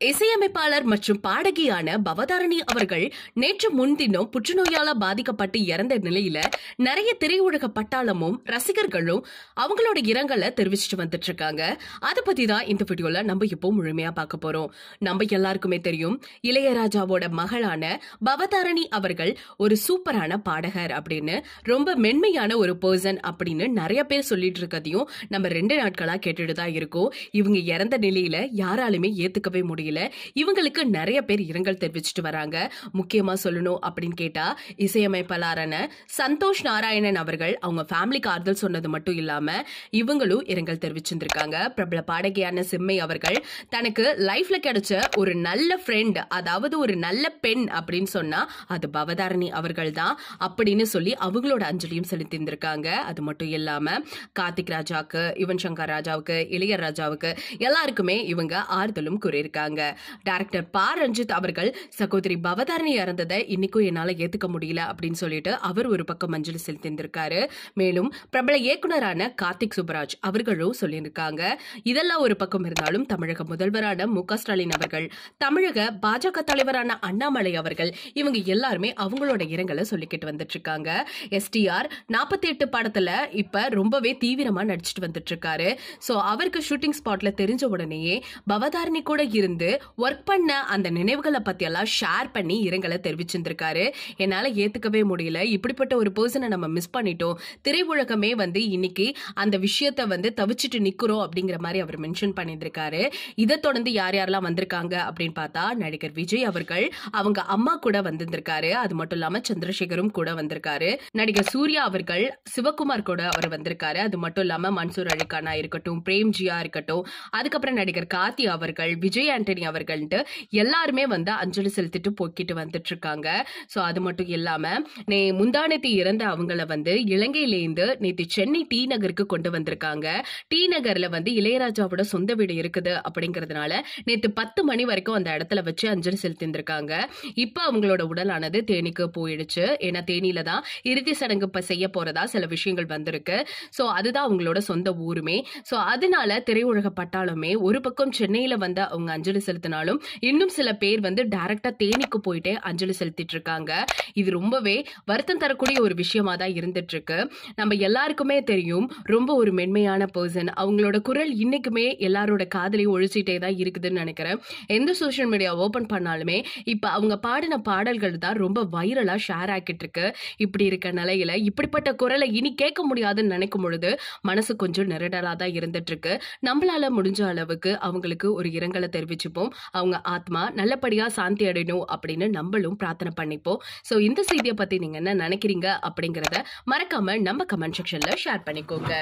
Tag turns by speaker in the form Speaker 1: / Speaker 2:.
Speaker 1: இசையமைப்பாளர் மற்றும் பாடகியான பவதாரணி அவர்கள் நேற்று முன்தினம் புற்றுநோயால பாதிக்கப்பட்டு இறந்த நிலையில நிறைய திரையுலக பட்டாளமும் ரசிகர்களும் அவங்களோட இரங்கலை தெரிவிச்சுட்டு வந்துட்டு இருக்காங்க. அதை பத்தி தான் இந்த வீடியோல நம்ம இப்போ முழுமையா பார்க்க போறோம். நம்ம எல்லாருக்குமே தெரியும், இளையராஜாவோட மகளான பவதாரணி அவர்கள் ஒரு சூப்பரான பாடகர் அப்படின்னு, ரொம்ப மென்மையான ஒரு பர்சன் அப்படின்னு நிறைய பேர் சொல்லிட்டு இருக்கதையும் நம்ம 2 நாட்களா கேட்டுட்டு தான் இருக்கோம். இவங்க இறந்த நிலையில யாராலுமே ஏத்துக்கவே முடியல. இவங்களுக்கு நிறைய பேர் இரங்கல் தெரிவிச்சுட்டு வராங்க. முக்கியமா சொல்லணும் அப்படின்னு கேட்டா, இசையமைப்பாளரான சந்தோஷ் நாராயணன் அவர்கள் அவங்க ஃபேமிலிக்கு ஆறுதல் சொன்னது மட்டும் இல்லாம இவங்களும் இரங்கல் தெரிவிச்சிருக்காங்க. பிரபல பாடகியான சிம்மை அவர்கள் தனக்கு லைஃப்ல கிடைச்ச ஒரு நல்ல ஃப்ரெண்ட், அதாவது ஒரு நல்ல பெண் அப்படின்னு சொன்னா அது பவதாரணி அவர்கள் தான் அப்படின்னு சொல்லி அவங்களோட அஞ்சலியும் செலுத்தியிருந்திருக்காங்க. அது மட்டும் இல்லாம கார்த்திக் ராஜாவுக்கு, யுவன் சங்கர் ராஜாவுக்கு, இளையராஜாவுக்கு எல்லாருக்குமே இவங்க ஆறுதலும் கூறியிருக்காங்க. டைரக்டர் பா ரஞ்சித் அவர்கள் சகோதரி பவதாரணி இறந்ததை இன்னைக்கும் என்னால ஏத்துக்க முடியல அப்படின்னு சொல்லிட்டு அவர் ஒரு பக்கம் அஞ்சலி செலுத்தியிருந்திருக்காரு. மேலும் பிரபல இயக்குனரான கார்த்திக் சுப்பராஜ் அவர்களும் சொல்லியிருக்காங்க. இதெல்லாம் ஒரு பக்கம் இருந்தாலும் தமிழக முதல்வரான மு.க. ஸ்டாலின் அவர்கள், தமிழக பாஜக தலைவரான அண்ணாமலை அவர்கள், இவங்க எல்லாருமே அவங்களோட இரங்கலை சொல்லிக்கிட்டு வந்துட்டு இருக்காங்க. எஸ்டிஆர் 48 படத்துல இப்ப ரொம்பவே தீவிரமா நடிச்சிட்டு வந்துட்டு இருக்காரு. சோ அவருக்கு ஷூட்டிங் ஸ்பாட்ல தெரிஞ்ச உடனேயே பவதாரணி கூட இருந்து ஒர்க் பண்ண அந்த நினைவுகளை பத்தி எல்லாம் ஷேர் பண்ணி இரங்கலை தெரிவிச்சிருந்திருக்காரு. என்னால ஏத்துக்கவே முடியல, இப்படிப்பட்ட ஒரு பர்சனை நம்ம மிஸ் பண்ணிட்டோம், திரையுலகமே இன்னைக்கு அந்த விஷயத்தை தவிச்சிட்டு நிக்கிறோம் அப்படிங்கிற மாதிரி அவர் மென்ஷன் பண்ணியிருக்காரு. இதை தொடர்ந்து யார் யாரெல்லாம் வந்திருக்காங்க அப்படின்னு பார்த்தா, நடிகர் விஜய் அவர்கள் அவங்க அம்மா கூட வந்திருக்காரு. அது மட்டும் இல்லாம சந்திரசேகரும் கூட வந்திருக்காரு. நடிகர் சூர்யா அவர்கள் சிவகுமார் கூட அவர் வந்திருக்காரு. அது மட்டும் இல்லாம மன்சூர் அலிகானா இருக்கட்டும், பிரேம்ஜியா இருக்கட்டும், அதுக்கப்புறம் நடிகர் கார்த்தி அவர்கள், விஜய் ஆண்டனி அவர்கள்ட்டு எல்லாருமே அஞ்சலி செலுத்திட்டு போக்கிட்டு வந்துட்டு இருக்காங்க. சோ அது மட்டும் இல்லாம முந்தானத்தி இறந்த அவங்கள இலங்கையிலேருந்து நேற்று சென்னை டி நகருக்கு கொண்டு வந்திருக்காங்க. டி நகர்ல இளையராஜாவோட சொந்த வீடு இருக்குது அப்படிங்கறதுனால நேற்று 10 மணி வரைக்கும் அந்த இடத்துல வச்சு அஞ்சலி செலுத்திருந்திருக்காங்க. இப்ப அவங்களோட உடலானது தேனிக்கு போயிடுச்சு. ஏன்னா தேனியில தான் இறுதி சடங்கு செய்ய போறதா சில விஷயங்கள் வந்திருக்கு. சோ அதுதான் அவங்களோட சொந்த ஊருமே. சோ அதனால திரையுலக பட்டாளமே ஒரு பக்கம் சென்னையில அவங்க அஞ்சலி செலுத்தினாலும் இன்னும் சில பேர் டைரக்டா தேனிக்கு போயிட்டே அஞ்சலி செலுத்திட்டு இருக்காங்க. இது ரொம்பவே வருத்தம் தரக்கூடிய ஒரு விஷயமா தான் இருந்துட்டு இருக்கு. நம்ம எல்லாருக்குமே தெரியும், ரொம்ப ஒரு மென்மையான பர்சன். அவங்களோட குரல் இன்னைக்குமே எல்லாரோட காதலையும் ஒழிச்சிட்டே தான் இருக்குதுன்னு நினைக்கிறேன். எந்த சோசியல் மீடியா ஓபன் பண்ணாலுமே இப்ப அவங்க பாடின பாடல்கள் தான் ரொம்ப வைரலா ஷேர் ஆக்கிட்டு இருக்கு. இப்படி இருக்க நிலையில இப்படிப்பட்ட குரலை இனி கேட்க முடியாதுன்னு நினைக்கும் பொழுது மனசு கொஞ்சம் நெருடலா தான் இருந்துட்டு இருக்கு. நம்மளால முடிஞ்ச அளவுக்கு அவங்களுக்கு ஒரு இரங்கலை தெரிவிச்சுப்போம். அவங்க ஆத்மா நல்லபடியா சாந்தி அடையணும் அப்படின்னு நம்மளும் பிரார்த்தனை பண்ணிப்போம். சோ இந்த செய்தியை பத்தி நீங்க என்ன நினைக்கிறீங்க அப்படிங்கறத மறக்காம நம்ம கமெண்ட் செக்ஷன்ல ஷேர் பண்ணிக்கோங்க.